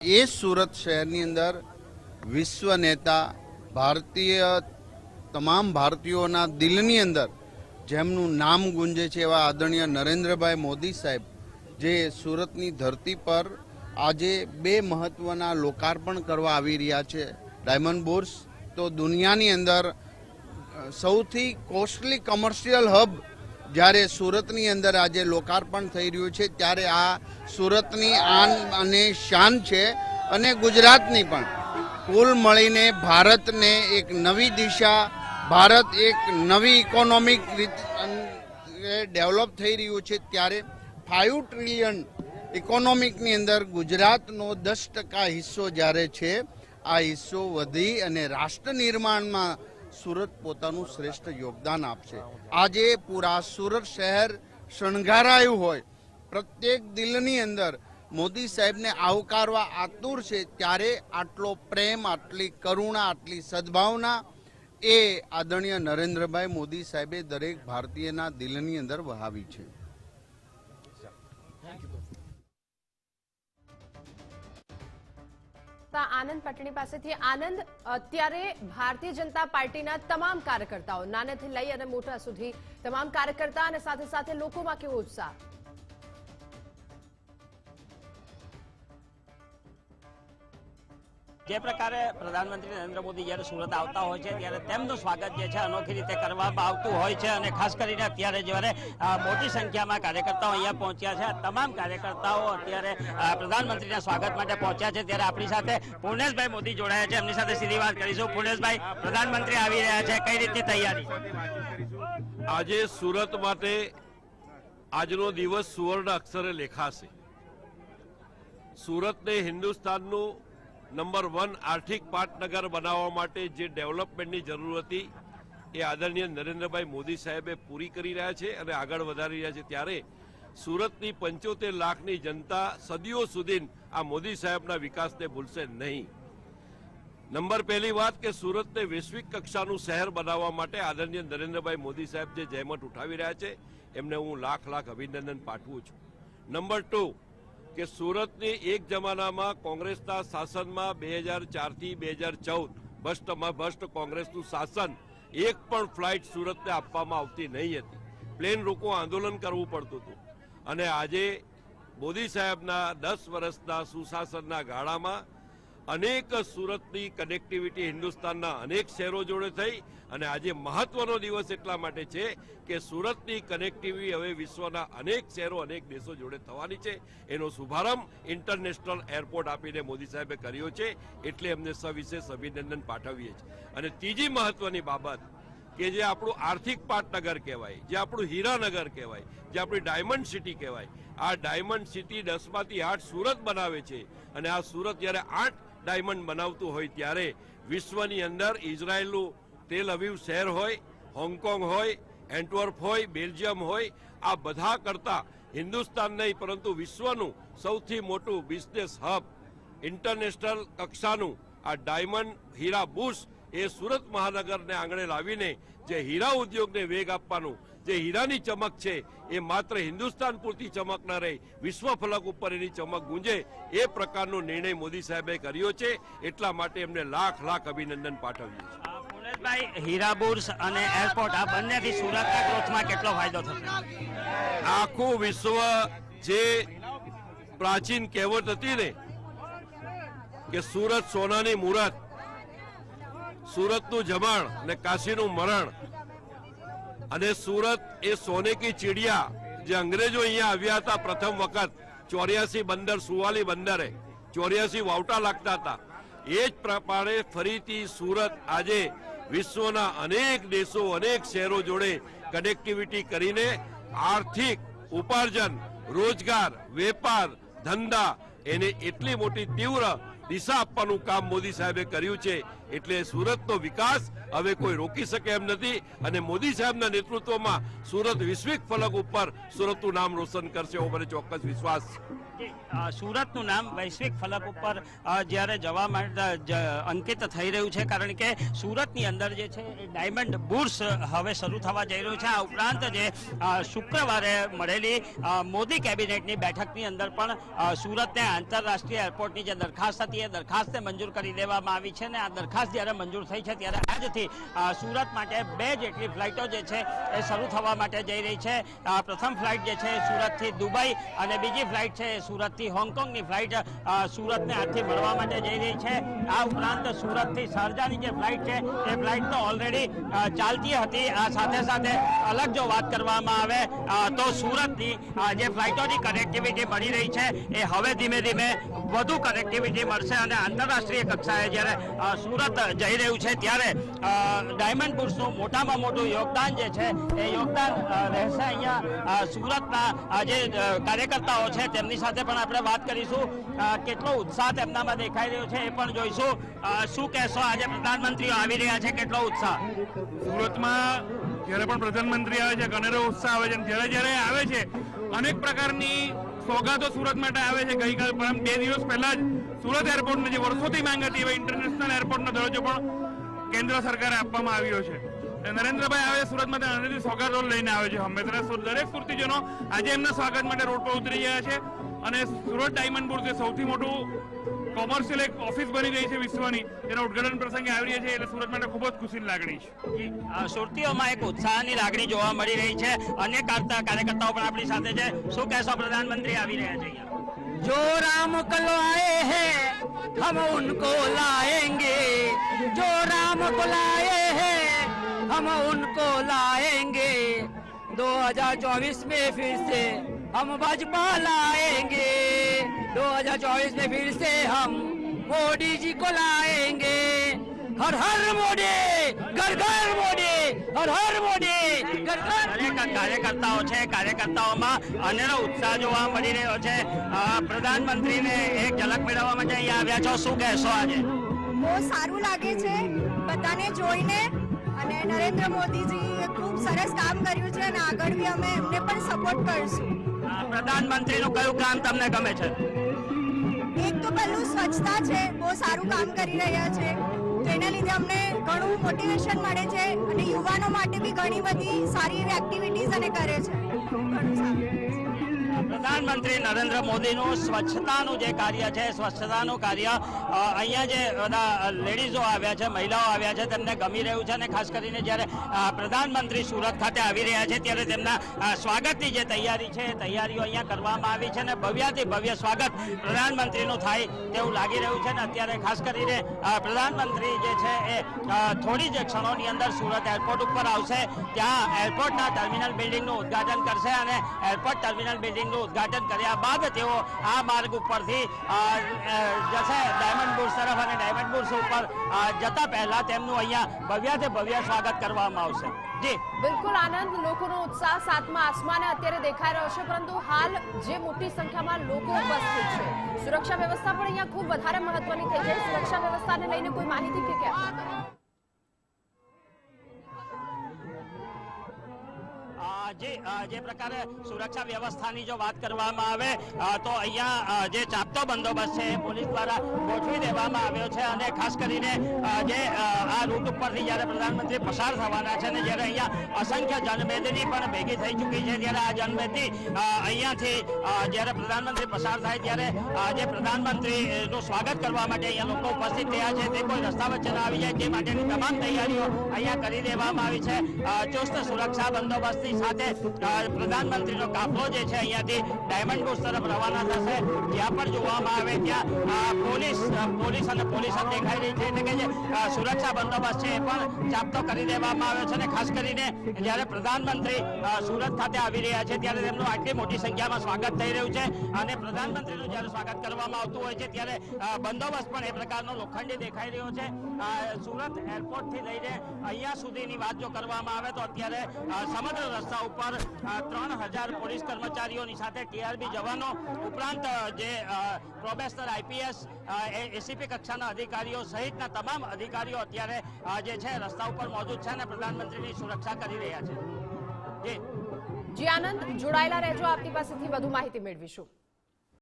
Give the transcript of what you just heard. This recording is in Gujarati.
એ સુરત શહેરની અંદર વિશ્વ નેતા ભારતીય તમામ ભારતીયોના દિલની અંદર જેમનું નામ ગુંજે છે એવા આદરણીય નરેન્દ્રભાઈ મોદી સાહેબ જે સુરતની ધરતી પર આજે બે મહત્વના લોકાર્પણ કરવા આવી રહ્યા છે ડાયમંડ બુર્સ તો દુનિયાની અંદર સૌથી કોસ્ટલી કમર્શિયલ હબ જ્યારે સુરતની અંદર આજે લોકાર્પણ થઈ રહ્યું છે ત્યારે આ સુરતની આન અને શાન છે અને ગુજરાતની પણ કુલ મળીને ભારતને એક નવી દિશા ભારત એક નવી ઇકોનોમિક ડેવલપ થઈ રહ્યું છે ત્યારે 5 ટ્રિલિયન ઇકોનોમિકની અંદર ગુજરાતનો 10% હિસ્સો જ્યારે છે આ હિસ્સો વધી અને રાષ્ટ્ર નિર્માણમાં સુરત પોતાનું શ્રેષ્ઠ યોગદાન આપશે। આજે પૂરા સુરત શહેર શણગારાયું હોય પ્રત્યેક દિલની અંદર મોદી સાહેબને આવકારવા આતુર છે ત્યારે આટલો પ્રેમ આટલી કરુણા આટલી સદભાવના એ આદરણીય નરેન્દ્રભાઈ મોદી સાહેબે દરેક ભારતીયના દિલની અંદર વહાવી છે। આનંદ પટણી પાસેથી આનંદ, અત્યારે ભારતીય જનતા પાર્ટીના તમામ કાર્યકર્તાઓ નાનેથી લઈ અને મોટા સુધી તમામ કાર્યકર્તા અને સાથે સાથે લોકોમાં કેવો ઉત્સાહ? જે પ્રકારે પ્રધાનમંત્રી નરેન્દ્ર મોદી જ્યારે સુરત આવતા હોય છે ત્યારે તેમનું સ્વાગત જે છે અનોખી રીતે કરવામાં આવતું હોય છે અને ખાસ કરીને અત્યારે જ્યારે મોટી સંખ્યામાં કાર્યકર્તાઓ અહીંયા પહોંચ્યા છે તમામ કાર્યકર્તાઓ અત્યારે પ્રધાનમંત્રીના સ્વાગત માટે પહોંચ્યા છે ત્યારે આપણી સાથે પૂર્ણેશભાઈ મોદી જોડાયા છે, એમની સાથે સીધી વાત કરીશું। પૂર્ણેશભાઈ, પ્રધાનમંત્રી આવી રહ્યા છે, કઈ રીતની તૈયારી? આજે સુરત માટે આજનો દિવસ સુવર્ણ અક્ષરે લેખાશે। સુરતને હિન્દુસ્તાનનું નંબર 1 આર્થિક પાટનગર બનાવવા માટે જે ડેવલપમેન્ટની જરૂર હતી એ આદરણીય નરેન્દ્રભાઈ મોદી સાહેબે પૂરી કરી રહ્યા છે અને આગળ વધારી રહ્યા છે। ત્યારે સુરતની 75 લાખની જનતા સદીઓ સુધી આ મોદી સાહેબના વિકાસને ભૂલશે નહીં। નંબર પહેલી વાત કે સુરતને વૈશ્વિક કક્ષાનું શહેર બનાવવા માટે આદરણીય નરેન્દ્રભાઈ મોદી સાહેબ જે જહેમત ઉઠાવી રહ્યા છે એમને હું લાખ અભિનંદન પાઠવું છું। નંબર 2 કે સુરતની એક જમાનામાં કોંગ્રેસના શાસનમાં 2004થી 2014 ભ્રષ્ટ કોંગ્રેસનું શાસન એક પણ ફ્લાઇટ સુરતને આપવામાં આવતી નહીં હતી, પ્લેન રોકો આંદોલન કરવું પડતું હતું અને આજે મોદી સાહેબના 10 વર્ષના સુશાસનના ગાળામાં અનેક સુરતની કનેક્ટિવિટી હિન્દુસ્તાનના અનેક શહેરો જોડે થઈ અને આજે મહત્વનો દિવસ એટલા માટે છે કે સુરતની કનેક્ટિવિટી હવે વિશ્વના અનેક શહેરો અનેક દેશો જોડે થવાની છે। એનો શુભારંભ ઇન્ટરનેશનલ એરપોર્ટ આપીને મોદી સાહેબે કર્યો છે, એટલે એમને સવિશેષ અભિનંદન પાઠવીએ છીએ। અને ત્રીજી મહત્વની બાબત કે જે આપણું આર્થિક પાટનગર કહેવાય, જે આપણું હીરાનગર કહેવાય, જે આપણી ડાયમંડ સિટી કહેવાય, આ ડાયમંડ સિટી 10માંથી 8 સુરત બનાવે છે અને આ સુરત જ્યારે 8 ડાયમંડ બનાવતું હોય ત્યારે વિશ્વની અંદર ઇઝરાયલનું તેલ અવીવ શહેર હોય, હોંગકોંગ હોય, એન્ટવર્પ હોય, બેલ્જિયમ હોય, આ બધા કરતા હિન્દુસ્તાન નહીં પરંતુ વિશ્વનું સૌથી મોટું બિઝનેસ હબ ઇન્ટરનેશનલ કક્ષાનું આ ડાયમંડ હીરા બુર્સ એ સુરત મહાનગરને આંગણે લાવીને જે હીરા ઉદ્યોગને વેગ આપવાનું, જે હીરાની ચમક છે એ માત્ર હિન્દુસ્તાન પૂરતી ચમક ન રહી વિશ્વ ફલક ઉપર એની ચમક ગુંજે એ પ્રકારનો નિર્ણય મોદી સાહેબે કર્યો છે, એટલા માટે એમને લાખ અભિનંદન પાઠવીએ છીએ। પૂર્ણેશભાઈ, હીરા બુર્સ અને એરપોર્ટ આ બંનેથી સુરતના ગ્રોથમાં કેટલો ફાયદો થશે? આખું વિશ્વ જે પ્રાચીન કહેવત હતી ને કે સુરત સોનાની મૂરત, સુરતનું જમણ ને કાશીનું મરણ, અને સુરત એ સોને કી ચીડિયા જે અંગ્રેજો અહીંયા આવ્યા હતા પ્રથમ વખત 84 બંદર સુવાલી બંદરે 84 વાવટા લાગતા હતા, એ જ પ્રમાણે ફરીથી સુરત આજે વિશ્વના અનેક દેશો અનેક શહેરો જોડે કનેક્ટિવિટી કરીને આર્થિક ઉપાર્જન, રોજગાર, વેપાર, ધંધા એને એટલી મોટી તીવ્ર દિશા આપવાનું કામ મોદી સાહેબે કર્યું છે, એટલે સુરતનો વિકાસ હવે કોઈ રોકી શકે એમ નથી અને મોદી સાહેબના નેતૃત્વમાં સુરત વૈશ્વિક ફલક ઉપર સુરતનું નામ રોશન કરશે એવો મને ચોક્કસ વિશ્વાસ છે। સુરતનું નામ વૈશ્વિક ફલક ઉપર જ્યારે જવા માટે અંકિત થઈ રહ્યું છે, કારણ કે સુરતની અંદર જે છે એ ડાયમંડ બુર્સ હવે શરૂ થવા જઈ રહ્યું છે। આ ઉપરાંત જે શુક્રવારે મળેલી મોદી કેબિનેટની બેઠકની અંદર પણ સુરતને આંતરરાષ્ટ્રીય એરપોર્ટની જે દરખાસ્ત હતી એ દરખાસ્તને મંજૂર કરી દેવામાં આવી છે અને આ દરખાસ્ત જ્યારે મંજૂર થઈ છે ત્યારે આજથી સુરત માટે 2 જેટલી ફ્લાઇટો જે છે એ શરૂ થવા માટે જઈ રહી છે. પ્રથમ ફ્લાઇટ જે છે સુરતથી દુબઈ અને બીજી ફ્લાઇટ છે સુરતથી હોંગકોંગની ફ્લાઇટ સુરતને આજથી મળવા માટે જઈ રહી છે. આ ઉપરાંત સુરતથી શારજાની જે ફ્લાઇટ છે એ ફ્લાઇટ તો ઓલરેડી ચાલતી હતી. આ સાથે સાથે અલગ જો વાત કરવામાં આવે તો સુરતની જે ફ્લાઇટોની કનેક્ટિવિટી મળી રહી છે એ હવે ધીમે ધીમે વધુ કનેક્ટિવિટી મળશે અને આંતરરાષ્ટ્રીય કક્ષાએ જ્યારે સુરત જઈ રહ્યું છે ત્યારે ડાયમંડ બુર્સનું મોટામાં મોટું યોગદાન જે છે એ યોગદાન રહેશે. અહીંયા સુરતના જે કાર્યકર્તાઓ છે તેમની સાથે પણ આપણે વાત કરીશું. કેટલો ઉત્સાહ તેમનામાં દેખાઈ રહ્યો છે એ પણ જોઈશું. શું કહેશો, આજે પ્રધાનમંત્રીઓ આવી રહ્યા છે, કેટલો ઉત્સાહ? સુરતમાં જ્યારે પણ પ્રધાનમંત્રી આવે છે ઘણેરો ઉત્સાહ આવે છે. જ્યારે જ્યારે આવે છે અનેક પ્રકારની સોગાદો સુરત માટે આવે છે. ગઈકાલ 2 દિવસ પહેલા જ સુરત એરપોર્ટને જે વર્ષોથી માંગ હતી એવા ઇન્ટરનેશનલ એરપોર્ટનો દરજ્જો પણ કેન્દ્ર સરકારે આપવામાં આવ્યો છે. નરેન્દ્રભાઈ આવે સુરતમાં અનેક સોગાદો લઈને આવે છે. હંમેશા દરેક સુરતીજનો આજે એમના સ્વાગત માટે રોડ પર ઉતરી ગયા છે અને સુરત ડાયમંડ બુર્સ જે સૌથી મોટું કોમર્શિયલ એક ઓફિસ બની રહી છે વિશ્વની, તેના ઉદઘાટન પ્રસંગે આવી રહ્યા છે એટલે સુરત માટે ખૂબ જ ખુશીની લાગણી છે. સુરતીઓમાં એક ઉત્સાહની લાગણી જોવા મળી રહી છે. અનેક કાર્યકર્તાઓ પણ આપણી સાથે છે. શું કહેશો, પ્રધાનમંત્રી આવી રહ્યા છે? जो राम को लाए हैं हम उनको लाएंगे, जो राम को लाए हैं हम उनको लाएंगे, 2024 में फिर से हम भाजपा लाएंगे, 2024 में फिर से हम मोदी जी को लाएंगे. हर हर मोदी, घर घर मोदी, हर हर मोदी, घर घर. દરેક કાર્યકર્તાઓ છે, કાર્યકર્તાઓમાં અનેરો ઉત્સાહ જોવા મળી રહ્યો છે. પ્રધાનમંત્રીને એક ઝલક મેળવવા માટે અહીંયા આવ્યા છો, શું કહેશો આજે? બહુ સારું લાગે છે બધાને જોઈને અને નરેન્દ્ર મોદીજી ખૂબ સરસ કામ કર્યું છે અને આગળ બી અમે એમને પણ સપોર્ટ કરશું. પ્રધાનમંત્રીનું કયું કામ તમને ગમે છે? એક તો પહેલું સ્વચ્છતા છે, બહુ સારું કામ કરી રહ્યા છે તો એના લીધે અમને ઘણું મોટિવેશન મળે છે અને યુવાનો માટે બી ઘણી બધી સારી એવી એક્ટિવિટીઝ અને કરે છે. ઘણું સારું. પ્રધાનમંત્રી નરેન્દ્ર મોદીનું સ્વચ્છતાનું જે કાર્ય છે, સ્વચ્છતાનું કાર્ય અહીંયા જે બધા લેડીઝો આવ્યા છે, મહિલાઓ આવ્યા છે તેમને ગમી રહ્યું છે અને ખાસ કરીને જ્યારે પ્રધાનમંત્રી સુરત ખાતે આવી રહ્યા છે ત્યારે તેમના સ્વાગતની જે તૈયારી છે એ તૈયારીઓ અહીંયા કરવામાં આવી છે અને ભવ્યાથી ભવ્ય સ્વાગત પ્રધાનમંત્રીનું થાય તેવું લાગી રહ્યું છે. અને અત્યારે ખાસ કરીને પ્રધાનમંત્રી જે છે એ થોડી જ ક્ષણોની અંદર સુરત એરપોર્ટ ઉપર આવશે. ત્યાં એરપોર્ટના ટર્મિનલ બિલ્ડિંગનું ઉદ્ઘાટન કરશે અને એરપોર્ટ ટર્મિનલ બિલ્ડિંગનું ઉદ્ઘાટન કર્યા બાદ તેઓ આ માર્ગ ઉપરથી જશે ડાયમંડ બુર્સ તરફ અને ડાયમંડ બુર્સ ઉપર જતા પહેલા તેમનું અહીંયા ભવ્યાથી ભવ્ય સ્વાગત કરવામાં આવશે. જી બિલકુલ આનંદ, લોકોનો ઉત્સાહ 7મા આસમાને અત્યારે દેખાઈ રહ્યો છે, પરંતુ હાલ જે મોટી સંખ્યામાં લોકો ઉપસ્થિત છે, સુરક્ષા વ્યવસ્થા પણ અહીંયા ખૂબ વધારે મહત્વની થઈ છે. સુરક્ષા વ્યવસ્થાને લઈને કોઈ માહિતી કે કેમ? જે પ્રકારે સુરક્ષા વ્યવસ્થાની જો વાત કરવામાં આવે તો અહીંયા જે ચાંપતો બંદોબસ્ત છે એ પોલીસ દ્વારા ગોઠવી દેવામાં આવ્યો છે અને ખાસ કરીને જે આ રૂટ ઉપરથી જ્યારે પ્રધાનમંત્રી પસાર થવાના છે અને જ્યારે અહીંયા અસંખ્ય જનમેદની પણ ભેગી થઈ ચૂકી છે ત્યારે આ જનમેદની અહીંયાથી જ્યારે પ્રધાનમંત્રી પસાર થાય ત્યારે જે પ્રધાનમંત્રીનું સ્વાગત કરવા માટે અહીંયા લોકો ઉપસ્થિત થયા છે તે કોઈ રસ્તા વચ્ચે ના આવી જાય તે માટેની તમામ તૈયારીઓ અહીંયા કરી દેવામાં આવી છે. ચુસ્ત સુરક્ષા બંદોબસ્તની સાથે પ્રધાનમંત્રીનો કાફલો જે છે અહીંયાથી ડાયમંડ બુર્સ તરફ રવાના થશે. જ્યાં પણ જોવામાં આવે ત્યાં પોલીસ અને પોલીસ દેખાઈ રહી છે એટલે કે જે સુરક્ષા બંદોબસ્ત છે એ પણ ચાપતો કરી દેવામાં આવ્યો છે અને ખાસ કરીને જ્યારે પ્રધાનમંત્રી સુરત ખાતે આવી રહ્યા છે ત્યારે તેમનું આટલી મોટી સંખ્યામાં સ્વાગત થઈ રહ્યું છે અને પ્રધાનમંત્રીનું જ્યારે સ્વાગત કરવામાં આવતું હોય છે ત્યારે બંદોબસ્ત પણ એ પ્રકારનો લોખંડી દેખાઈ રહ્યો છે. સુરત એરપોર્ટથી લઈને અહીંયા સુધીની વાત જો કરવામાં આવે તો અત્યારે સમગ્ર રસ્તા ઉપર 3000 પોલીસ કર્મચારીઓની સાથે ટીઆરબી જવાનો ઉપરાંત જે પ્રોબેશનર આઈપીએસ એસીપી કક્ષાના અધિકારીઓ સહિતના તમામ અધિકારીઓ અત્યારે જે છે રસ્તા ઉપર મોજૂદ છે અને પ્રધાનમંત્રીની સુરક્ષા કરી રહ્યા છે. જી આનંદ, જોડાયેલા રહેજો, આપની પાસેથી વધુ માહિતી મેળવીશું.